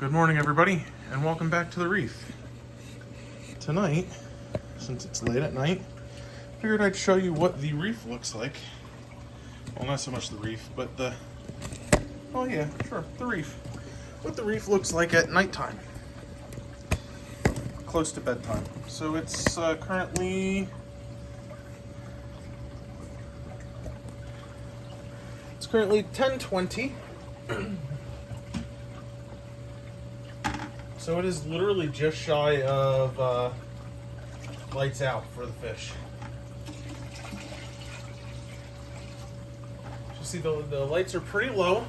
Good morning, everybody, and welcome back to the reef. Tonight, since it's late at night, I figured I'd show you what the reef looks like. Well, not so much the reef, but the reef. What the reef looks like at nighttime, close to bedtime. So it's currently 10:20. So it is literally just shy of lights out for the fish. You see the lights are pretty low.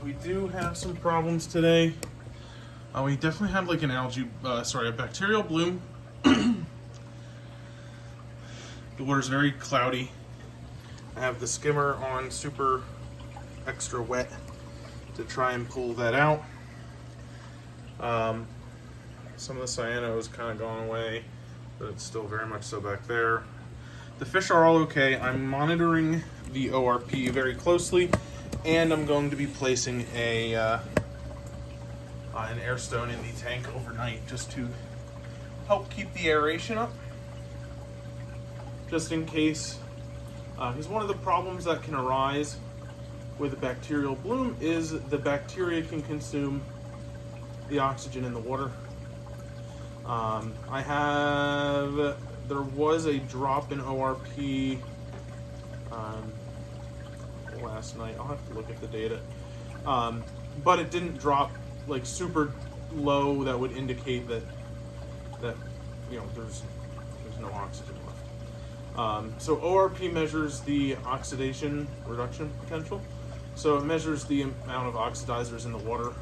We do have some problems today. We definitely had like a bacterial bloom. The water's very cloudy. I have the skimmer on super extra wet to try and pull that out. Some of the cyano has kind of gone away, but it's still very much so back there. The fish are all okay. I'm monitoring the ORP very closely, and I'm going to be placing an air stone in the tank overnight just to help keep the aeration up, just in case. Because one of the problems that can arise with a bacterial bloom is the bacteria can consume the oxygen in the water. There was a drop in ORP last night. I'll have to look at the data. But it didn't drop like super low that would indicate that there's no oxygen left. So ORP measures the oxidation reduction potential. So it measures the amount of oxidizers in the water.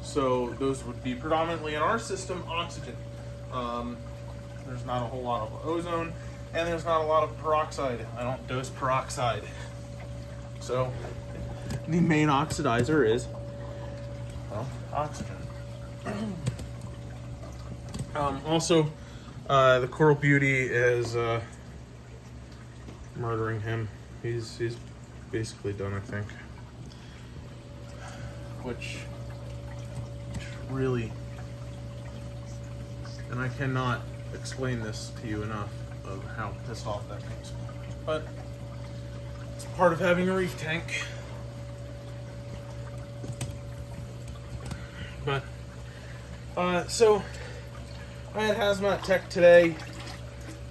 So those would be predominantly in our system oxygen. There's not a whole lot of ozone, and there's not a lot of peroxide. I don't dose peroxide. So the main oxidizer is, oxygen. Also, the coral beauty is murdering him. He's basically done, I think. Which really, and I cannot explain this to you enough of how pissed off that makes me. But it's part of having a reef tank. But so I had hazmat tech today,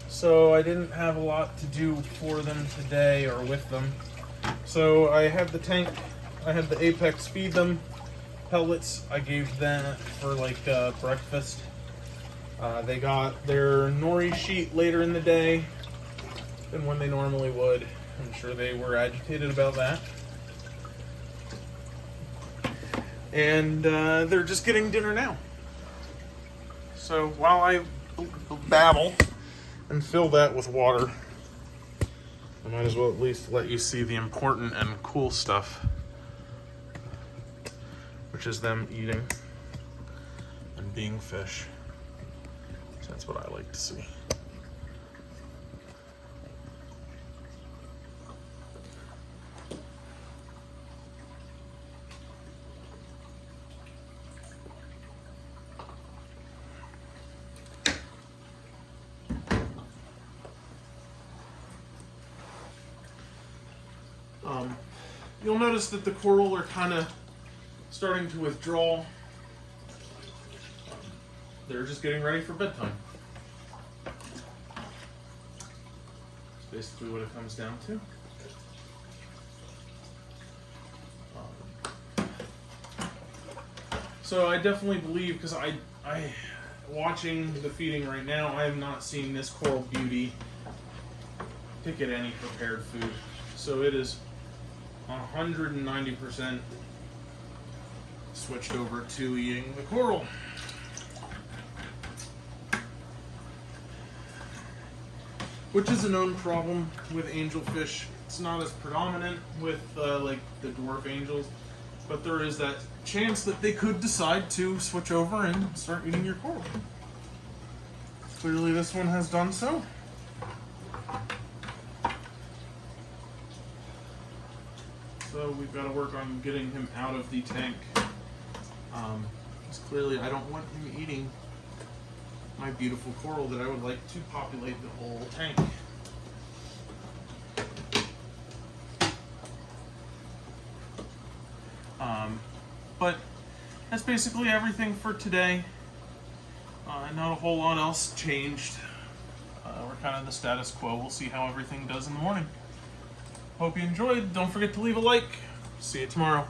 so I didn't have a lot to do for them today or with them. So I have the tank. I had the Apex feed them pellets. I gave them for breakfast. They got their nori sheet later in the day than when they normally would. I'm sure they were agitated about that. And they're just getting dinner now. So while I babble and fill that with water, I might as well at least let you see the important and cool stuff, which is them eating and being fish. So that's what I like to see. You'll notice that the coral are kind of starting to withdraw. They're just getting ready for bedtime. That's basically what it comes down to. So I definitely believe, because I watching the feeding right now, I have not seen this coral beauty pick at any prepared food. So it is 190% switched over to eating the coral. Which is a known problem with angelfish. It's not as predominant with like the dwarf angels, but there is that chance that they could decide to switch over and start eating your coral. Clearly this one has done so. So we've got to work on getting him out of the tank. Because clearly I don't want him eating my beautiful coral that I would like to populate the whole tank. But that's basically everything for today. Not a whole lot else changed. We're kind of the status quo. We'll see how everything does in the morning. Hope you enjoyed. Don't forget to leave a like. See you tomorrow.